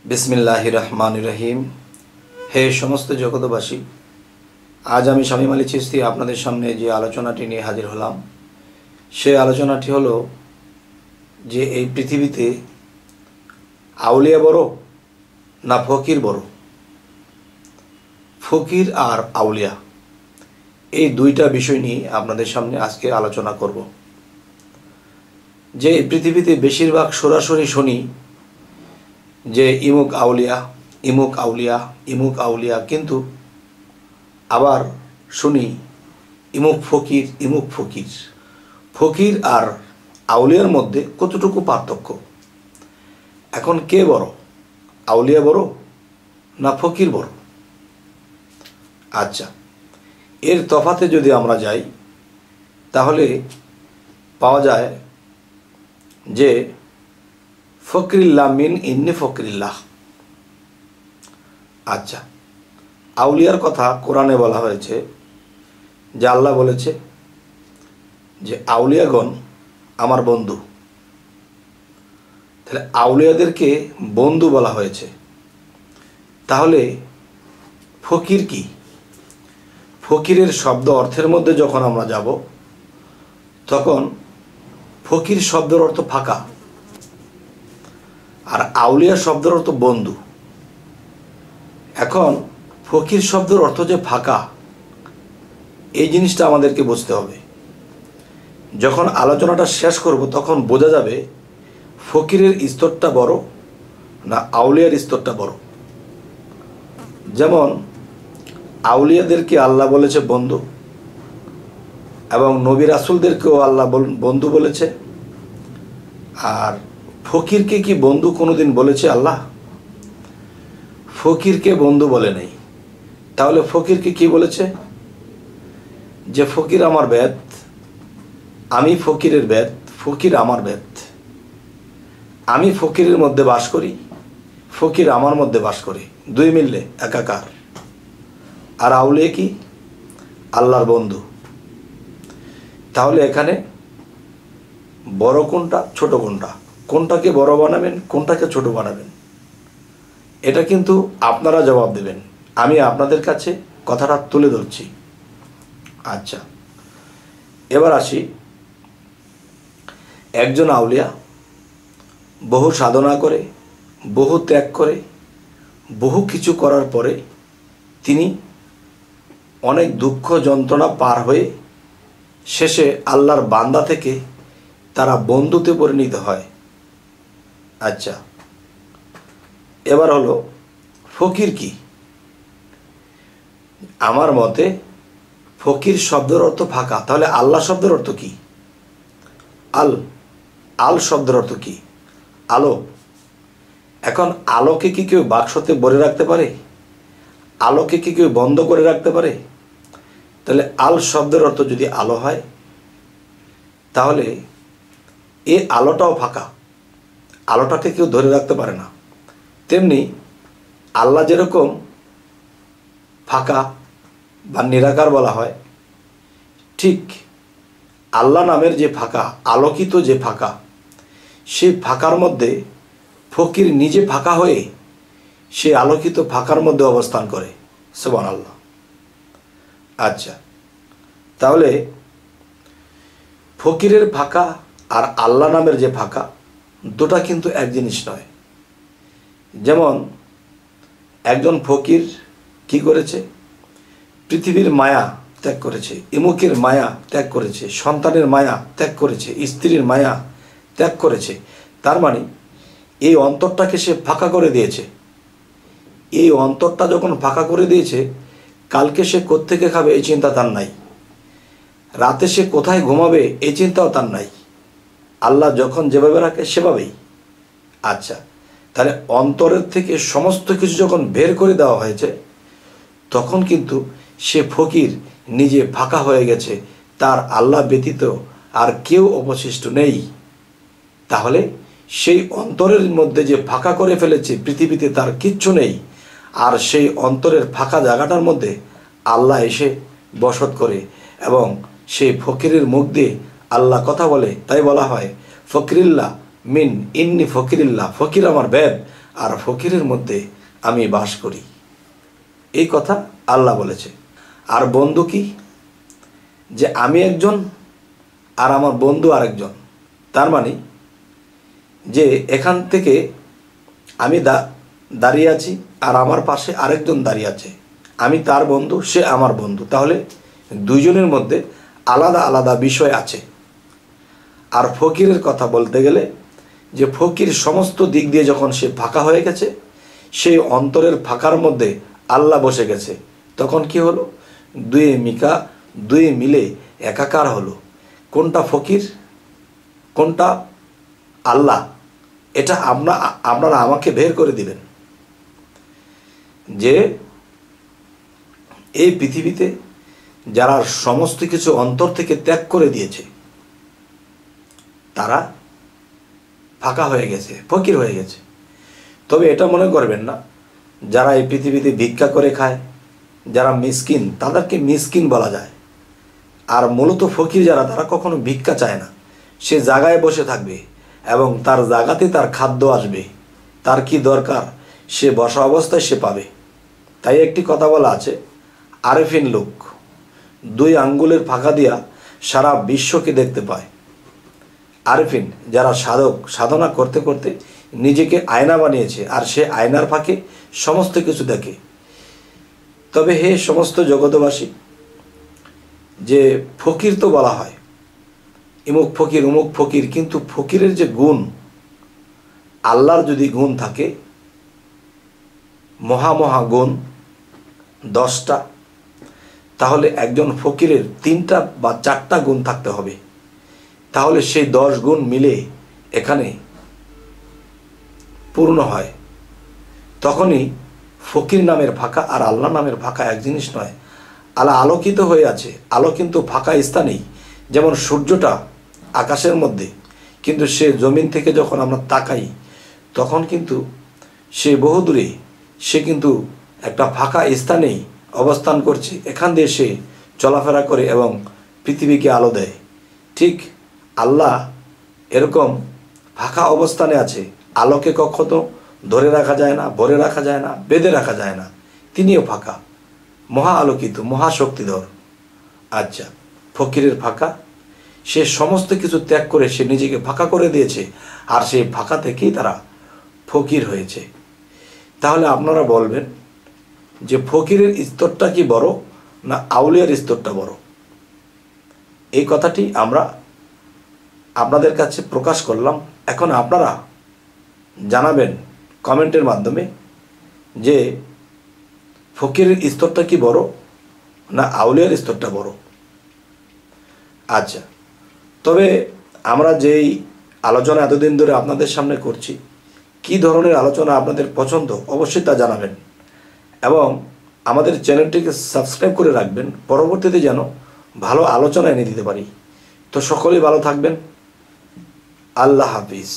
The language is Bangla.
বিসমিল্লাহির রহমানির রহিম। হে সমস্ত জগতবাসী, আজ আমি শামীম আলী চিশতি আপনাদের সামনে যে আলোচনাটি নিয়ে হাজির হলাম, সে আলোচনাটি হলো যে এই পৃথিবীতে আউলিয়া বড় না ফকির বড়। ফকির আর আউলিয়া, এই দুইটা বিষয় নিয়ে আপনাদের সামনে আজকে আলোচনা করব। যে পৃথিবীতে বেশিরভাগ সরাসরি শুনি যে ইমুক আউলিয়া, ইমুক আউলিয়া, ইমুক আউলিয়া, কিন্তু আবার শুনি ইমুক ফকির, ইমুক ফকির। ফকির আর আউলিয়ার মধ্যে কতটুকু পার্থক্য? এখন কে বড়, আউলিয়া বড় না ফকির বড়? আচ্ছা, এর তফাতে যদি আমরা যাই তাহলে পাওয়া যায় যে ফকরিল্লাহ মিন ইন্নি ফকরিল্লাহ। আচ্ছা, আউলিয়ার কথা কোরআনে বলা হয়েছে যে আল্লাহ বলেছে যে আউলিয়াগণ আমার বন্ধু। তাহলে আউলিয়াদেরকে বন্ধু বলা হয়েছে, তাহলে ফকির কি? ফকিরের শব্দ অর্থের মধ্যে যখন আমরা যাব তখন ফকির শব্দের অর্থ ফাঁকা, আর আউলিয়া শব্দের অর্থ বন্ধু। এখন ফকির শব্দের অর্থ যে ফাঁকা, এই জিনিসটা আমাদেরকে বুঝতে হবে। যখন আলোচনাটা শেষ করব তখন বোঝা যাবে ফকিরের স্তরটা বড় না আউলিয়ার স্তরটা বড়। যেমন আউলিয়াদেরকে আল্লাহ বলেছে বন্ধু, এবং নবী রাসূলদেরকেও আল্লাহ বন্ধু বলেছে। আর ফকিরকে কি বন্ধু কোনোদিন বলেছে আল্লাহ? ফকিরকে বন্ধু বলে নেই। তাহলে ফকিরকে কি বলেছে? যে ফকির আমার বেদ, আমি ফকিরের বেদ, ফকির আমার বেদ। আমি ফকিরের মধ্যে বাস করি, ফকির আমার মধ্যে বাস করে, দুই মিললে একাকার। আর আউলিয়া কি? আল্লাহর বন্ধু। তাহলে এখানে বড় কোনটা, ছোট কোনটা, কোনটাকে বড় বানাবেন, কোনটাকে ছোট বানাবেন, এটা কিন্তু আপনারা জবাব দেবেন। আমি আপনাদের কাছে কথাটা তুলে ধরছি। আচ্ছা, এবার আসি, একজন আউলিয়া বহু সাধনা করে, বহু ত্যাগ করে, বহু কিছু করার পরে তিনি অনেক দুঃখ যন্ত্রণা পার হয়ে শেষে আল্লাহর বান্দা থেকে তারা বন্ধুতে পরিণত হয়। আচ্ছা, এবার হলো ফকির কি? আমার মতে ফকির শব্দের অর্থ ফাঁকা। তাহলে আল্লাহ শব্দের অর্থ কি? আল শব্দের অর্থ কি? আলো। এখন আলোকে কি কেউ বাক্সতে ভরে রাখতে পারে? আলোকে কি কেউ বন্ধ করে রাখতে পারে? তাহলে আল শব্দের অর্থ যদি আলো হয়, তাহলে এই আলোটাও ফাঁকা, আলোটাকে কেউ ধরে রাখতে পারে না। তেমনি আল্লাহ যেরকম ফাঁকা বা নিরাকার বলা হয়, ঠিক আল্লাহ নামের যে ফাঁকা, আলোকিত যে ফাঁকা, সেই ফাঁকার মধ্যে ফকির নিজে ফাঁকা হয়ে সে আলোকিত ফাঁকার মধ্যে অবস্থান করে। সুবহানাল্লাহ। আচ্ছা, তাহলে ফকিরের ফাঁকা আর আল্লাহ নামের যে ফাঁকা, দুটা কিন্তু এক জিনিস নয়। যেমন একজন ফকির কি করেছে? পৃথিবীর মায়া ত্যাগ করেছে, ইমুকের মায়া ত্যাগ করেছে, সন্তানের মায়া ত্যাগ করেছে, স্ত্রীর মায়া ত্যাগ করেছে। তার মানে এই অন্তরটাকে সে ফাঁকা করে দিয়েছে। এই অন্তরটা যখন ফাঁকা করে দিয়েছে, কালকে সে কোত্থেকে খাবে এই চিন্তা তার নাই, রাতে সে কোথায় ঘুমাবে এই চিন্তাও তার নাই। আল্লাহ যখন যেভাবে রাখে সেভাবেই। আচ্ছা, তাহলে অন্তরের থেকে সমস্ত কিছু যখন বের করে দেওয়া হয়েছে, তখন কিন্তু সে ফকির নিজে ফাঁকা হয়ে গেছে, তার আল্লাহ ব্যতীত আর কেউ অবশিষ্ট নেই। তাহলে সেই অন্তরের মধ্যে যে ফাঁকা করে ফেলেছে, পৃথিবীতে তার কিচ্ছু নেই, আর সেই অন্তরের ফাঁকা জায়গাটার মধ্যে আল্লাহ এসে বসত করে, এবং সেই ফকিরের মুখ দিয়ে আল্লাহ কথা বলে। তাই বলা হয় ফকরিল্লাহ মিন ইন্নি ফকিরিল্লাহ, ফকির আমার বেদ আর ফকিরের মধ্যে আমি বাস করি। এই কথা আল্লাহ বলেছে। আর বন্ধু কি? যে আমি একজন আর আমার বন্ধু আরেকজন। তার মানে যে এখান থেকে আমি দাঁড়িয়ে আছি আর আমার পাশে আরেকজন দাঁড়িয়ে আছে, আমি তার বন্ধু, সে আমার বন্ধু। তাহলে দুইজনের মধ্যে আলাদা আলাদা বিষয় আছে। আর ফকিরের কথা বলতে গেলে যে ফকির সমস্ত দিক দিয়ে যখন সে ফাঁকা হয়ে গেছে, সেই অন্তরের ফাঁকার মধ্যে আল্লাহ বসে গেছে, তখন কি হলো? দুয়ে মিলে একাকার হলো। কোনটা ফকির, কোনটা আল্লাহ, এটা আপনারা আমাকে বের করে দিবেন। যে এই পৃথিবীতে যারা সমস্ত কিছু অন্তর থেকে ত্যাগ করে দিয়েছে, তারা ফাঁকা হয়ে গেছে, ফকির হয়ে গেছে। তবে এটা মনে করবেন না যারা এই পৃথিবীতে ভিক্ষা করে খায়, যারা মিসকিন, তাদেরকে মিসকিন বলা যায়। আর মূলত ফকির যারা, তারা কখনো ভিক্ষা চায় না। সে জায়গায় বসে থাকবে এবং তার জায়গাতে তার খাদ্য আসবে, তার কি দরকার সে বসা অবস্থায় সে পাবে। তাই একটি কথা বলা আছে, আরেফিন লোক 2 আঙ্গুলের ফাঁকা দিয়া সারা বিশ্বকে দেখতে পায়। আরেফিন যারা সাধক, সাধনা করতে করতে নিজেকে আয়না বানিয়েছে, আর সে আয়নার ফাঁকে সমস্ত কিছু দেখে। তবে হে সমস্ত জগতবাসী, যে ফকির তো বলা হয়, ইমুক ফকির উমুক ফকির, কিন্তু ফকিরের যে গুণ, আল্লাহর যদি গুণ থাকে, মহা গুণ 10টা, তাহলে একজন ফকিরের 3টা বা 4টা গুণ থাকতে হবে। তাহলে সেই 10 গুণ মিলে এখানে পূর্ণ হয়। তখনই ফকির নামের ফাঁকা আর আল্লাহ নামের ফাঁকা এক জিনিস নয়। আল্লাহ আলোকিত হয়ে আছে, আলো কিন্তু ফাঁকা স্থানেই। যেমন সূর্যটা আকাশের মধ্যে, কিন্তু সে জমিন থেকে যখন আমরা তাকাই, তখন কিন্তু সে বহুদূরে, সে কিন্তু একটা ফাঁকা স্থানেই অবস্থান করছে। এখান দিয়ে সে চলাফেরা করে এবং পৃথিবীকে আলো দেয়। ঠিক আল্লাহ এরকম ফাঁকা অবস্থানে আছে। আলোকে কখনো ধরে রাখা যায় না, ভরে রাখা যায় না, বেঁধে রাখা যায় না। তিনিও ফাঁকা, মহা আলোকিত, মহাশক্তিধর। আচ্ছা, ফকিরের ফাঁকা, সে সমস্ত কিছু ত্যাগ করে সে নিজেকে ফাঁকা করে দিয়েছে, আর সেই ফাঁকা থেকেই তারা ফকির হয়েছে। তাহলে আপনারা বলবেন যে ফকিরের স্তরটা কি বড় না আউলিয়ার স্তরটা বড়? এই কথাটি আমরা আপনাদের কাছে প্রকাশ করলাম। এখন আপনারা জানাবেন কমেন্টের মাধ্যমে যে ফকিরের স্তরটা কি বড় না আউলিয়ার স্তরটা বড়। আচ্ছা, তবে আমরা যেই আলোচনা এতদিন ধরে আপনাদের সামনে করছি, কি ধরনের আলোচনা আপনাদের পছন্দ অবশ্যই তা জানাবেন, এবং আমাদের চ্যানেলটিকে সাবস্ক্রাইব করে রাখবেন, পরবর্তীতে যেন ভালো আলোচনা এনে দিতে পারি। তো সকলেই ভালো থাকবেন। আল্লাহ হাফিজ।